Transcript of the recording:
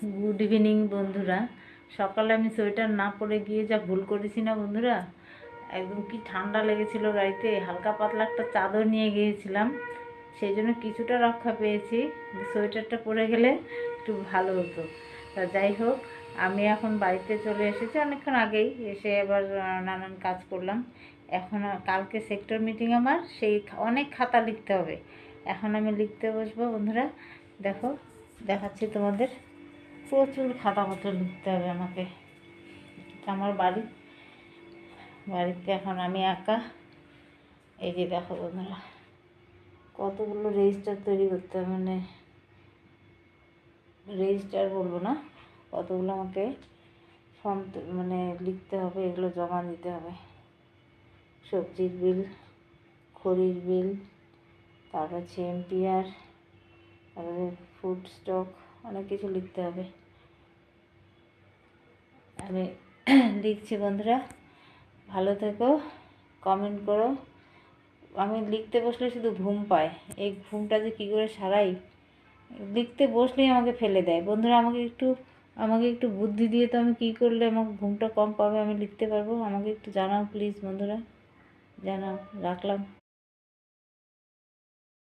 Good evening বন্ধুরা। সকালে আমি সোয়েটার না পরে গিয়ে যা ভুল করেছি না বন্ধুরা, একদম কি ঠান্ডা লেগেছিল গাড়িতে, হালকা পাতলা একটা চাদর নিয়ে গিয়েছিলাম, সেই জন্য কিছুটা রক্ষা পেয়েছি। সোয়েটারটা পরে গেলে একটু ভালো হতো। তা যাই হোক, আমি এখন বাড়িতে চলে এসেছি অনেকক্ষণ আগেই, এসে এবার নানান কাজ করলাম। এখন কালকে সেক্টর মিটিং আমার, সেই অনেক খাতা লিখতে হবে। এখন আমি লিখতে বসবো বন্ধুরা। দেখো, দেখাচ্ছি তোমাদের। প্রচুর খাতাপত্র লিখতে হবে আমাকে। আমার বাড়িতে এখন আমি একা। এই যে দেখো বন্ধুরা, কতগুলো রেজিস্টার তৈরি করতে হবে, মানে রেজিস্টার বলবো না, কতগুলো আমাকে ফর্ম মানে লিখতে হবে, এগুলো জমা দিতে হবে। সবজির বিল, খড়ির বিল, তারপর হচ্ছে এমপিআর, তারপরে ফুড স্টক, অনেক কিছু লিখতে হবে। আমি লিখছি বন্ধুরা, ভালো থেকো, কমেন্ট করো। আমি লিখতে বসলে শুধু ঘুম পায়, এই ঘুমটা যে কী করে সারাই, লিখতে বসলেই আমাকে ফেলে দেয়। বন্ধুরা আমাকে একটু বুদ্ধি দিয়ে, তো আমি কী করলে আমাকে ঘুমটা কম পাবে, আমি লিখতে পারবো, আমাকে একটু জানাও প্লিজ বন্ধুরা, জানাও। রাখলাম।